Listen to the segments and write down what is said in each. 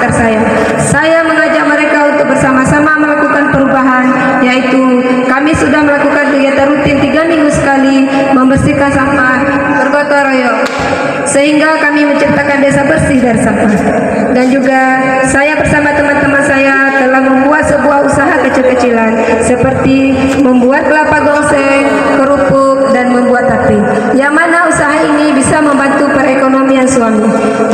sekitar saya. Saya mengajak mereka untuk bersama-sama melakukan perubahan, yaitu kami sudah melakukan kegiatan rutin 3 minggu sekali membersihkan sampah bergotong royong, sehingga kami menciptakan desa bersih dari sampah. Dan juga saya bersama teman-teman saya telah membuat sebuah usaha kecil-kecilan seperti membuat kelapa gongseng, kerupuk, dan membuat tape, yang mana usaha ini bisa membantu perekonomian suami.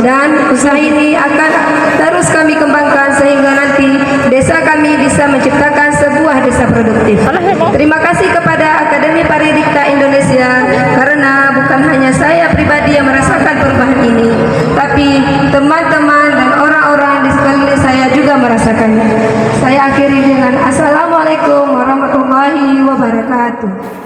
Dan usaha ini akan terus kami kembangkan sehingga nanti desa kami bisa menciptakan sebuah desa produktif. Terima kasih kepada Akademi Pariwisata Indonesia, karena bukan hanya saya pribadi yang merasakan perubahan ini, tapi teman-teman dan orang-orang di sekeliling saya juga merasakannya. Saya akhiri dengan Assalamualaikum warahmatullahi wabarakatuh.